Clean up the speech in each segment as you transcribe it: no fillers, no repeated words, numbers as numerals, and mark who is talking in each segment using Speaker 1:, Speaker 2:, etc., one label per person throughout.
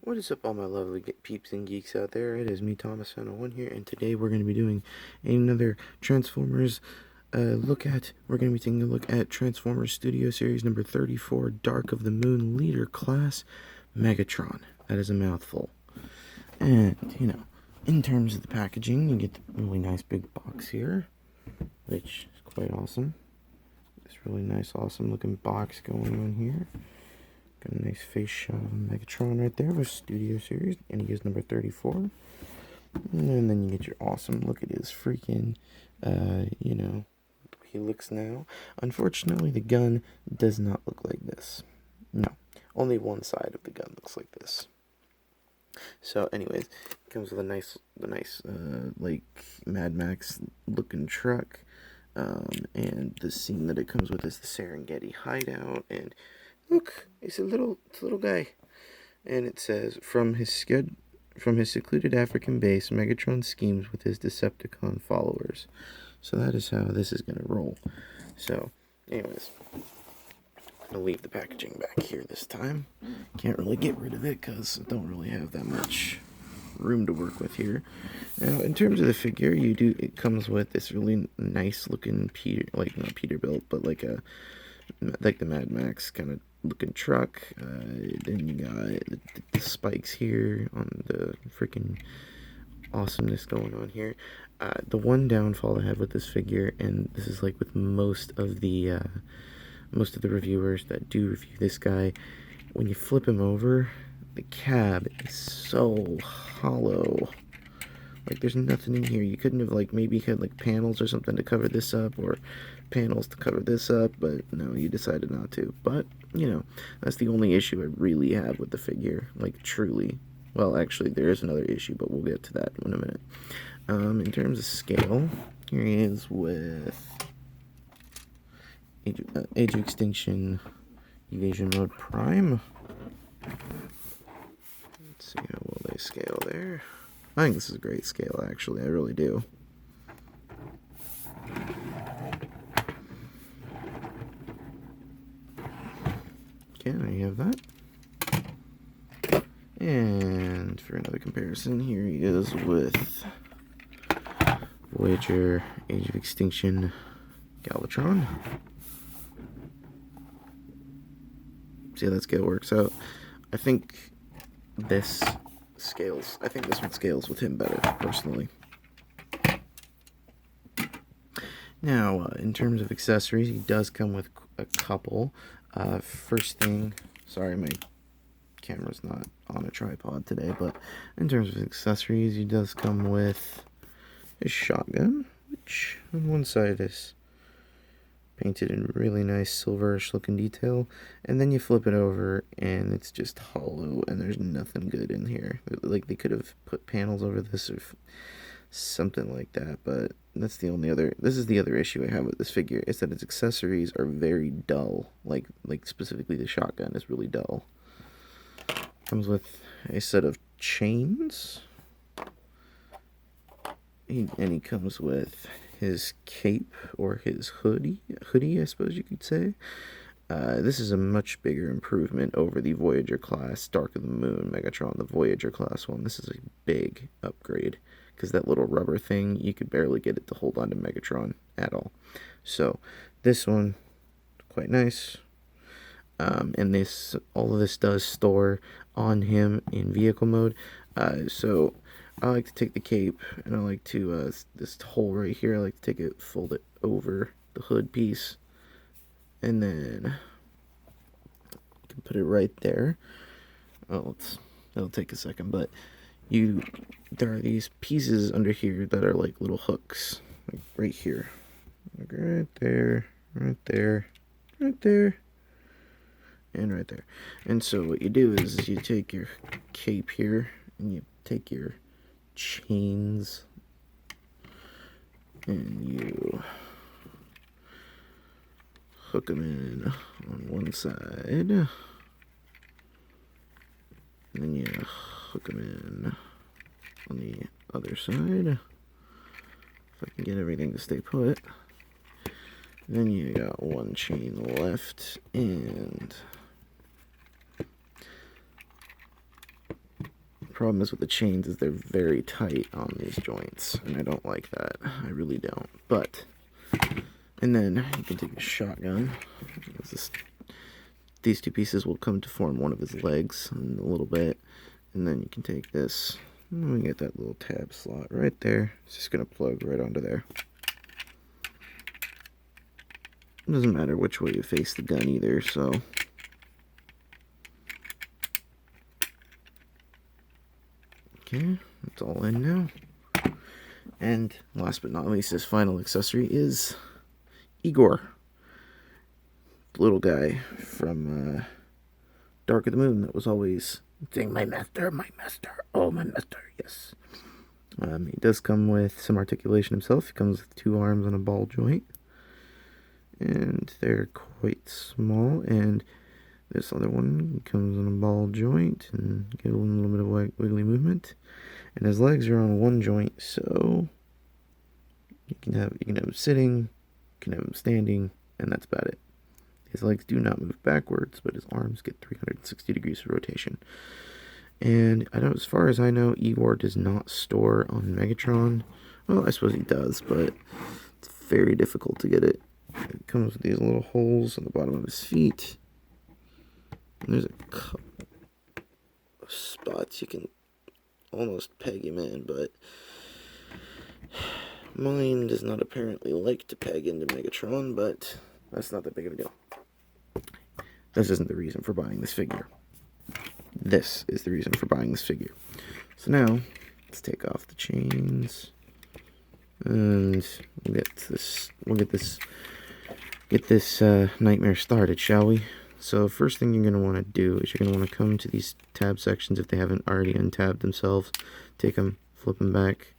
Speaker 1: What is up, all my lovely peeps and geeks out there? It is me, Thomas101 here, and today we're going to be doing another Transformers look at. We're going to be taking a look at Transformers Studio Series number 34, Dark of the Moon Leader Class Megatron. That is a mouthful. And, in terms of the packaging, you get the really nice big box here, which is quite awesome. This really nice, awesome looking box going on here. Got a nice face shot of Megatron right there with Studio Series, and he is number 34. And then you get your awesome look at his freaking, he looks now. Unfortunately, the gun does not look like this. No, only one side of the gun looks like this. So, anyways, it comes with a nice, like Mad Max looking truck, and the scene that it comes with is the Serengeti hideout, and look, it's a little guy, and it says from his secluded African base, Megatron schemes with his Decepticon followers. So that is how this is gonna roll. So, anyways, I'm gonna leave the packaging back here this time. Can't really get rid of it because I don't really have that much room to work with here. Now, in terms of the figure, it comes with this really nice looking not Peterbilt, but like the Mad Max kind of looking truck. Then you got the spikes here on the freaking awesomeness going on here. The one downfall I have with this figure, and this is like with most of the reviewers that do review this guy, when you flip him over, the cab is so hollow. Like, there's nothing in here. You couldn't have, like, maybe had, like, panels or something to cover this up, or panels to cover this up, but no, you decided not to. But, that's the only issue I really have with the figure, like, truly. Well, actually, there is another issue, but we'll get to that in a minute. In terms of scale, here he is with Age of Extinction Evasion Mode Prime. Let's see how well they scale there. I think this is a great scale, actually. I really do. Okay, there you have that. And for another comparison, here he is with Voyager Age of Extinction Galvatron. See how that scale works out? I think this one scales with him better, personally. Now, in terms of accessories, he does come with a couple. First thing, sorry, my camera's not on a tripod today, but in terms of accessories, he does come with a shotgun, which on one side is painted in really nice silverish looking detail, and then you flip it over and it's just hollow and there's nothing good in here. Like, they could have put panels over this or something like that, but this is the other issue I have with this figure, is that its accessories are very dull. Like specifically the shotgun is really dull. Comes with a set of chains, and he comes with his cape, or his hoodie, I suppose you could say. This is a much bigger improvement over the Voyager class Dark of the Moon Megatron, the Voyager class one. This is a big upgrade, because that little rubber thing, you could barely get it to hold on to Megatron at all. So this one, quite nice. And all of this does store on him in vehicle mode. So I like to take the cape, and I like to, this hole right here, I like to take it, fold it over the hood piece, and then you can put it right there. Oh, it'll take a second, but there are these pieces under here that are like little hooks, like right here, like right there, right there, right there, and right there. And so what you do is you take your cape here, and you take your chains, and you hook them in on one side, and then you hook them in on the other side, if I can get everything to stay put. Then you got one chain left, and problem is with the chains is they're very tight on these joints, and I don't like that. I really don't. But, and then you can take a shotgun. These two pieces will come to form one of his legs in a little bit, and then you can take this, and we get that little tab slot right there. It's just going to plug right onto there. It doesn't matter which way you face the gun either, so... Okay, that's all in now. And last but not least, this final accessory is Igor. The little guy from Dark of the Moon that was always saying, my master, oh my master, yes. He does come with some articulation himself. He comes with 2 arms and a ball joint. And they're quite small, and this other one comes on a ball joint and get a little bit of wiggly movement. And his legs are on one joint, so you can have him sitting, you can have him standing, and that's about it. His legs do not move backwards, but his arms get 360 degrees of rotation. And I don't, as far as I know, Igor does not store on Megatron. Well, I suppose he does, but it's very difficult to get it. It comes with these little holes on the bottom of his feet. And there's a couple of spots you can almost peg him in, but mine does not apparently like to peg into Megatron, but that's not that big of a deal. This isn't the reason for buying this figure. This is the reason for buying this figure. So now, let's take off the chains, and we'll get this nightmare started, shall we? So first thing you're going to want to do is you're going to want to come to these tab sections if they haven't already untabbed themselves. Take them, flip them back,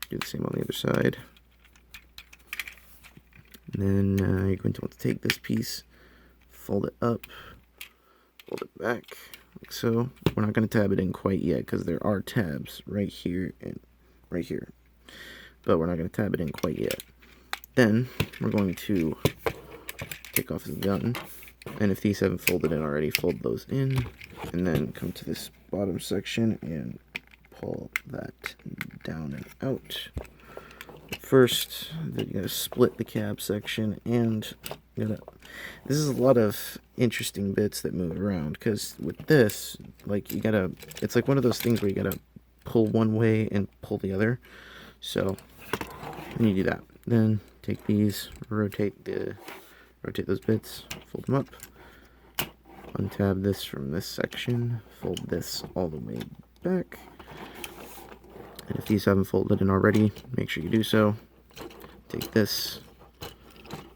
Speaker 1: do the same on the other side. And then you're going to want to take this piece, fold it up, fold it back, like so. We're not going to tab it in quite yet because there are tabs right here and right here. But we're not going to tab it in quite yet. Then we're going to take off his gun, and if these haven't folded in already, fold those in, and then come to this bottom section and pull that down and out. First, you gotta split the cab section, and this is a lot of interesting bits that move around, because with this, like, it's like one of those things where you gotta pull one way and pull the other. So when you do that, then take these, rotate those bits, fold them up, untab this from this section, fold this all the way back, and if these haven't folded in already, make sure you do so. Take this,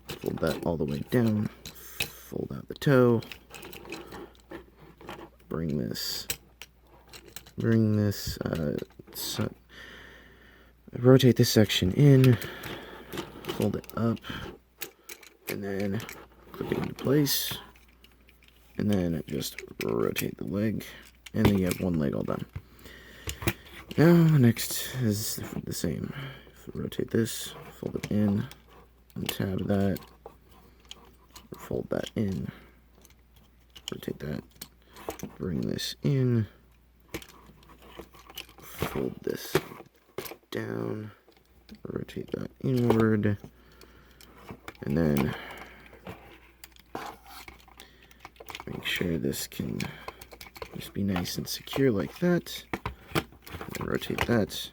Speaker 1: fold that all the way down, fold out the toe, bring this, rotate this section in, fold it up, and then click it into place, and then just rotate the leg, and then you have one leg all done. Now, next is the same. Rotate this, fold it in, untab that, fold that in, rotate that, bring this in, fold this down, rotate that inward, and then make sure this can just be nice and secure like that. And rotate that.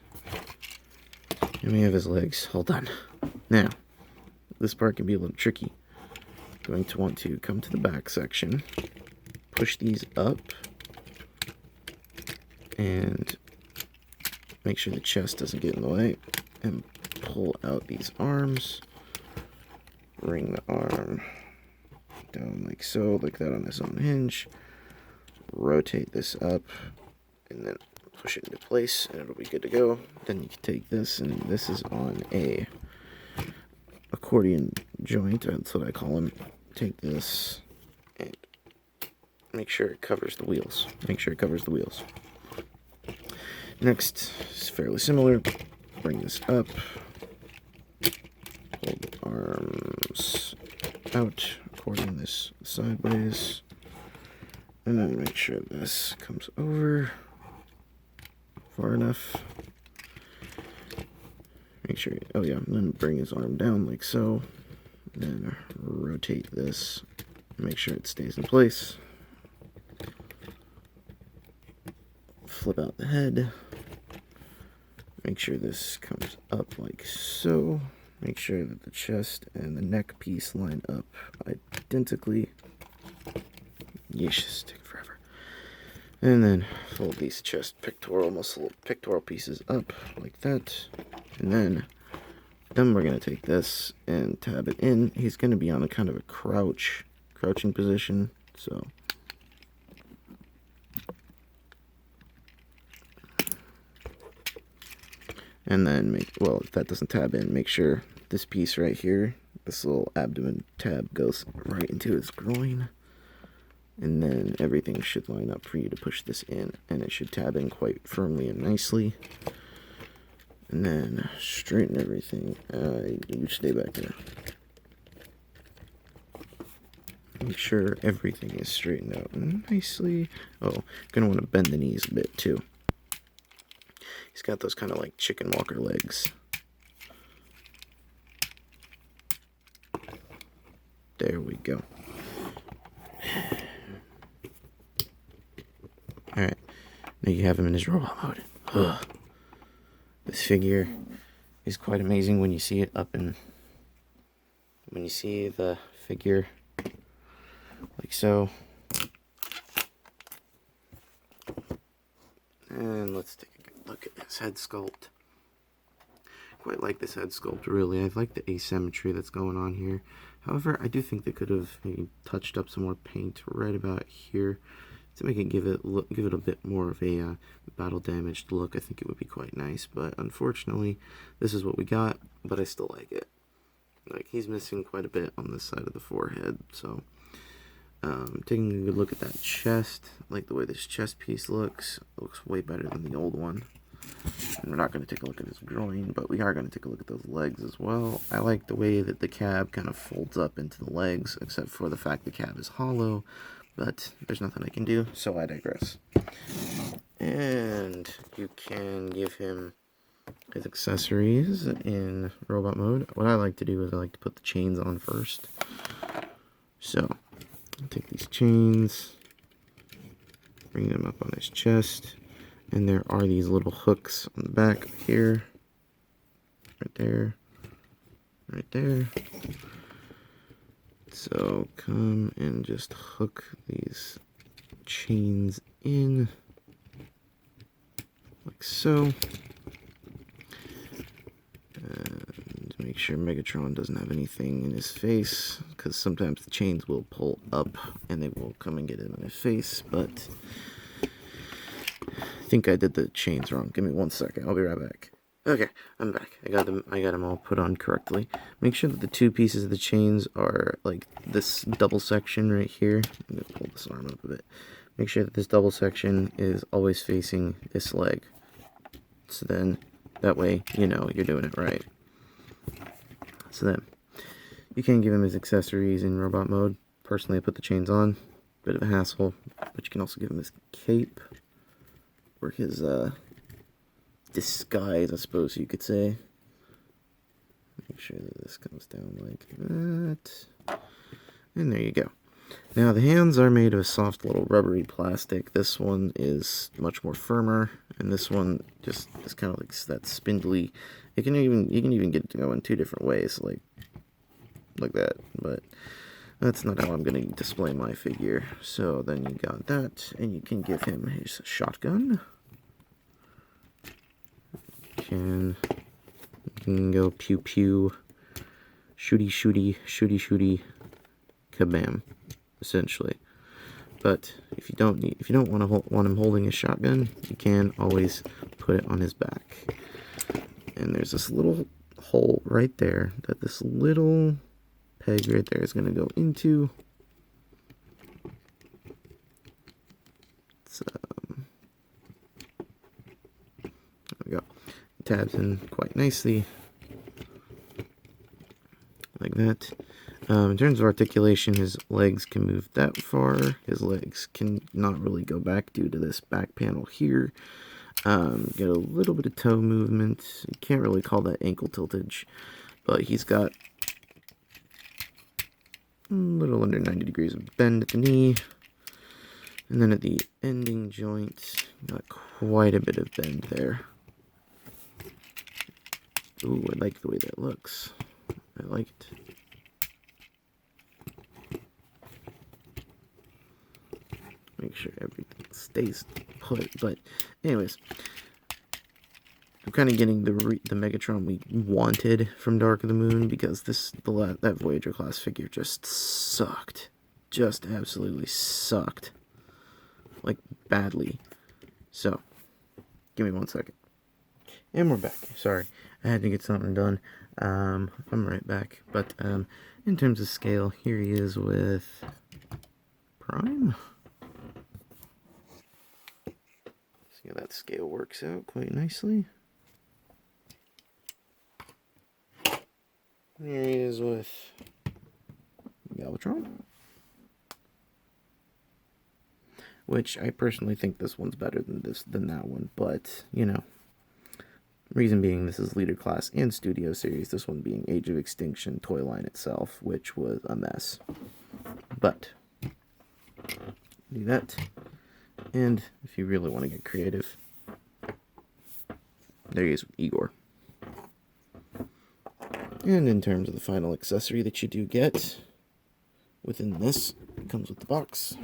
Speaker 1: And we have his legs all done. Now, this part can be a little tricky. Going to want to come to the back section, push these up, and make sure the chest doesn't get in the way, and pull out these arms. Bring the arm down like so, like that on its own hinge. Rotate this up, and then push it into place, and it'll be good to go. Then you can take this, and this is on a accordion joint, that's what I call them. Take this and make sure it covers the wheels. Next is fairly similar. Bring this up, pull the arms out, accordion this sideways, and then make sure this comes over. far enough. Make sure, oh yeah, then bring his arm down like so. Then rotate this. Make sure it stays in place. Flip out the head. Make sure this comes up like so. Make sure that the chest and the neck piece line up identically. Yeesh, this is taking forever. And then fold these chest pectoral muscle pectoral pieces up like that. And then we're gonna take this and tab it in. He's gonna be on a kind of a crouching position. So and then if that doesn't tab in, make sure this piece right here, this little abdomen tab goes right into his groin. And then everything should line up for you to push this in, and it should tab in quite firmly and nicely. And then straighten everything. You stay back there. Make sure everything is straightened out nicely. Oh, gonna want to bend the knees a bit too. He's got those kind of like chicken walker legs. There we go. Alright, now you have him in his robot mode. Ugh. This figure is quite amazing when you see it up in... When you see the figure like so. And let's take a good look at his head sculpt. Quite like this head sculpt, really. I like the asymmetry that's going on here. However, I do think they could have maybe touched up some more paint right about here to make it give it a bit more of a battle damaged look. I think it would be quite nice, but unfortunately, this is what we got. But I still like it. Like, he's missing quite a bit on this side of the forehead, so taking a good look at that chest. I like the way this chest piece looks. It looks way better than the old one. And we're not going to take a look at his groin, but we are going to take a look at those legs as well. I like the way that the cab kind of folds up into the legs, except for the fact the cab is hollow, but there's nothing I can do, so I digress. And you can give him his accessories in robot mode. What I like to do is I like to put the chains on first. So, I'll take these chains, bring them up on his chest. And there are these little hooks on the back here, right there, right there. So come and just hook these chains in, like so. And make sure Megatron doesn't have anything in his face, because sometimes the chains will pull up and they will come and get him in his face, but... I think I did the chains wrong. Give me 1 second. I'll be right back. Okay, I'm back. I got them all put on correctly. Make sure that the two pieces of the chains are like this double section right here. I'm gonna pull this arm up a bit. Make sure that this double section is always facing this leg. So then that way you know you're doing it right. So then you can give him his accessories in robot mode. Personally, I put the chains on. Bit of a hassle, but you can also give him his cape. Or his disguise, I suppose you could say. Make sure that this comes down like that. And there you go. Now the hands are made of a soft little rubbery plastic. This one is much more firmer, and this one just is kind of like that spindly. You can even get it to go in two different ways, like that. But that's not how I'm going to display my figure. So then you got that, and you can give him his shotgun. You can go pew pew, shooty shooty, shooty shooty, kabam, essentially. But if you don't want him holding a shotgun, you can always put it on his back. And there's this little hole right there that this little peg right there is going to go into. So, there we go. Tabs in quite nicely, like that. In terms of articulation, his legs can move that far. His legs can not really go back due to this back panel here. Get a little bit of toe movement. You can't really call that ankle tiltage, but he's got a little under 90 degrees of bend at the knee. And then at the ending joint, got quite a bit of bend there. Ooh, I like the way that looks. I like it. Make sure everything stays put. But anyways, I'm kind of getting the Megatron we wanted from Dark of the Moon, because that Voyager class figure just sucked. Just absolutely sucked. Like, badly. So, give me 1 second. And we're back. Sorry, I had to get something done. I'm right back. But in terms of scale, here he is with Prime. See how that scale works out quite nicely. Here he is with Megatron, which I personally think this one's better than that one, but you know, reason being this is Leader Class and Studio Series, this one being Age of Extinction toy line itself, which was a mess. But do that, and if you really want to get creative, there he is with Igor. And in terms of the final accessory that you do get within this, it comes with the box.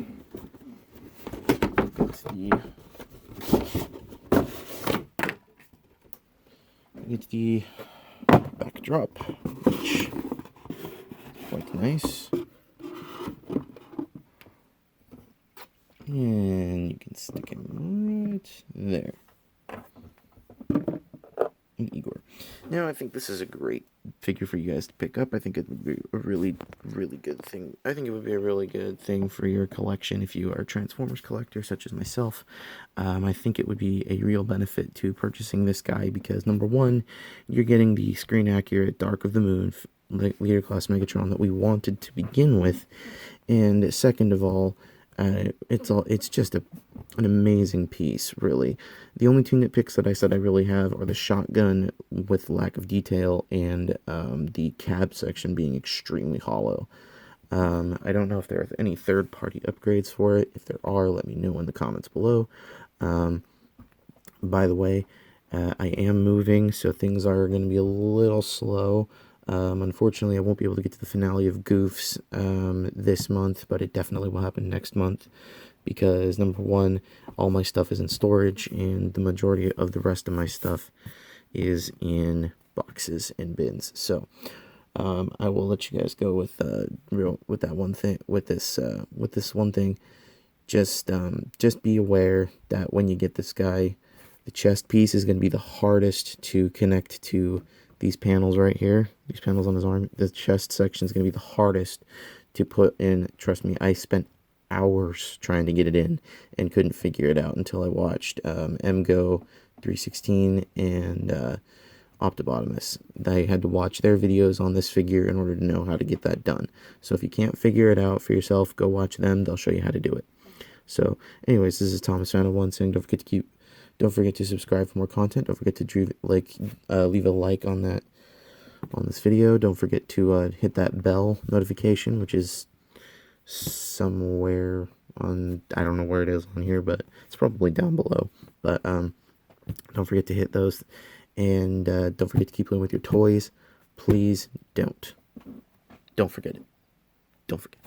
Speaker 1: Get the backdrop, which is quite nice. And you can stick him right there. And Igor. Now, I think this is a great figure for you guys to pick up. I think it would be a really, really good thing. I think it would be a really good thing for your collection if you are a Transformers collector, such as myself. I think it would be a real benefit to purchasing this guy because, number one, you're getting the screen-accurate Dark of the Moon Leader Class Megatron that we wanted to begin with, and second of all, it's just an amazing piece, really. The only two nitpicks that I said I really have are the shotgun with lack of detail and the cab section being extremely hollow. I don't know if there are any third-party upgrades for it. If there are, let me know in the comments below. By the way, I am moving, so things are going to be a little slow. Unfortunately, I won't be able to get to the finale of Goofs this month, but it definitely will happen next month because, number one, all my stuff is in storage, and the majority of the rest of my stuff is in boxes and bins. So I will let you guys go with that one thing. With this one thing, just be aware that when you get this guy, the chest piece is going to be the hardest to connect to these panels right here, these panels on his arm. The chest section is going to be the hardest to put in. Trust me, I spent hours trying to get it in and couldn't figure it out until I watched MGO 316 and Optibotimus. I had to watch their videos on this figure in order to know how to get that done. So if you can't figure it out for yourself, go watch them. They'll show you how to do it. So anyways, this is Thomas Fan 1 saying don't forget to subscribe for more content. Don't forget to leave a like on this video. Don't forget to hit that bell notification, which is somewhere on, I don't know where it is on here, but it's probably down below. But don't forget to hit those, and don't forget to keep playing with your toys. Please don't forget it. Don't forget.